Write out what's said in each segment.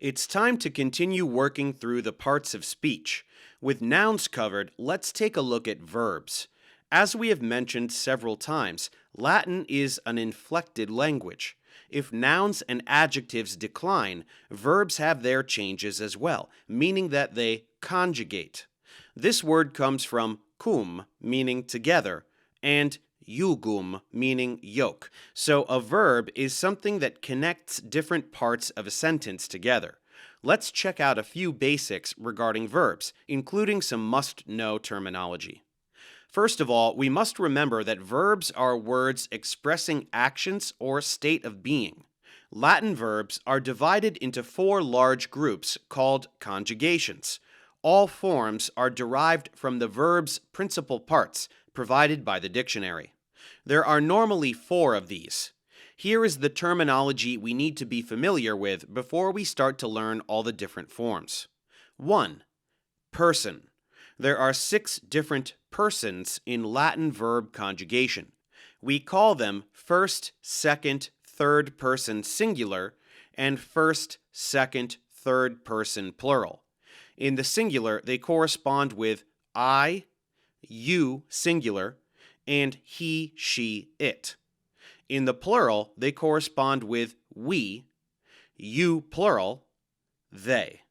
It's time to continue working through the parts of speech. With nouns covered, let's take a look at verbs. As we have mentioned several times, Latin is an inflected language. If nouns and adjectives decline, verbs have their changes as well, meaning that they conjugate. This word comes from cum, meaning together, and jugum, meaning yoke. So a verb is something that connects different parts of a sentence together. Let's check out a few basics regarding verbs, including some must-know terminology. First of all, we must remember that verbs are words expressing actions or state of being. Latin verbs are divided into four large groups called conjugations. All forms are derived from the verb's principal parts provided by the dictionary. There are normally four of these. Here is the terminology we need to be familiar with before we start to learn all the different forms. 1. Person. There are 6 different persons in Latin verb conjugation. We call them first, second, third person singular and first, second, third person plural. In the singular, they correspond with I, you singular, and he, she, it. In the plural, they correspond with we, you plural, they.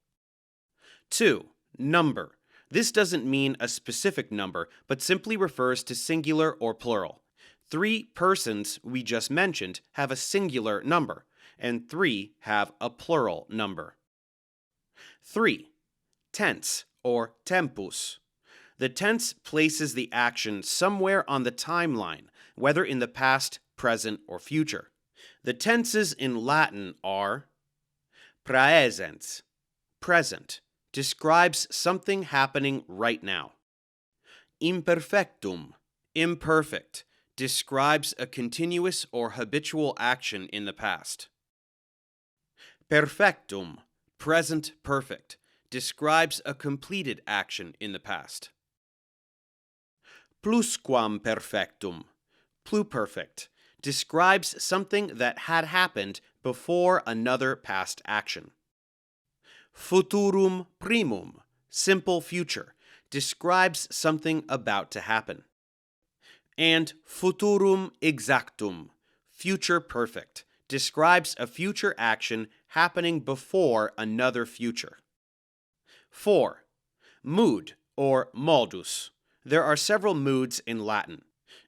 2. Number. This doesn't mean a specific number, but simply refers to singular or plural. 3 persons we just mentioned have a singular number, and 3 have a plural number. 3. Tense or tempus. The tense places the action somewhere on the timeline, whether in the past, present, or future. The tenses in Latin are praesens, present, describes something happening right now. Imperfectum, imperfect, describes a continuous or habitual action in the past. Perfectum, present perfect, describes a completed action in the past. Plusquam perfectum, pluperfect, describes something that had happened before another past action. Futurum primum, simple future, describes something about to happen. And futurum exactum, future perfect, describes a future action happening before another future. 4. Mood or modus. There are several moods in Latin.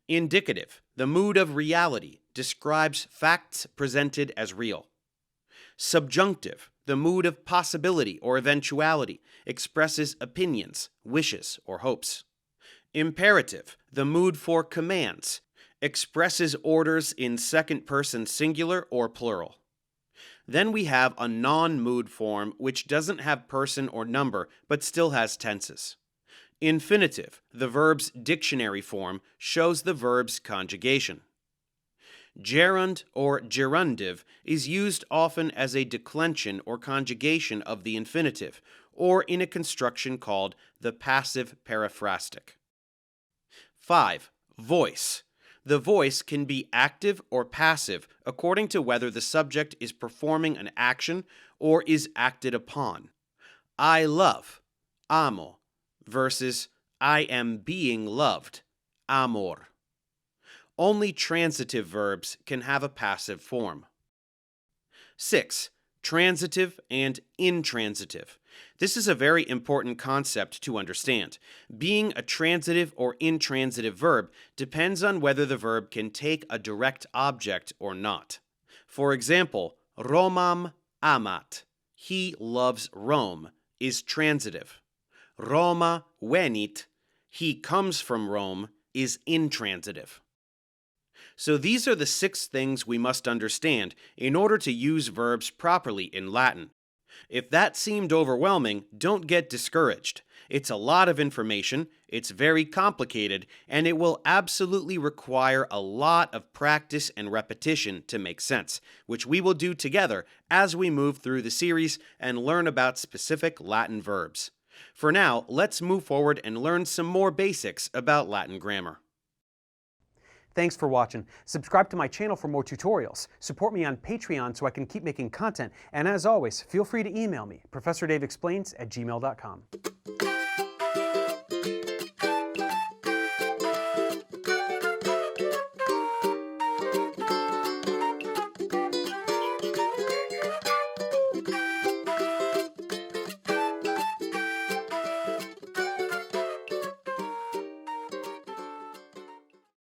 Indicative, the mood of reality, describes facts presented as real. Subjunctive, the mood of possibility or eventuality, expresses opinions, wishes, or hopes. Imperative, the mood for commands, expresses orders in second person singular or plural. Then we have a non-mood form which doesn't have person or number but still has tenses. Infinitive, the verb's dictionary form, shows the verb's conjugation. Gerund or gerundive is used often as a declension or conjugation of the infinitive, or in a construction called the passive periphrastic. 5. Voice. The voice can be active or passive according to whether the subject is performing an action or is acted upon. I love, amo, versus I am being loved, amor. Only transitive verbs can have a passive form. 6. Transitive and intransitive. This is a very important concept to understand. Being a transitive or intransitive verb depends on whether the verb can take a direct object or not. For example, Romam amat, he loves Rome, is transitive. Roma venit, he comes from Rome, is intransitive. So these are the 6 things we must understand in order to use verbs properly in Latin. If that seemed overwhelming, don't get discouraged. It's a lot of information, it's very complicated, and it will absolutely require a lot of practice and repetition to make sense, which we will do together as we move through the series and learn about specific Latin verbs. For now, let's move forward and learn some more basics about Latin grammar. Thanks for watching. Subscribe to my channel for more tutorials. Support me on Patreon so I can keep making content. And as always, feel free to email me, ProfessorDaveExplains@gmail.com.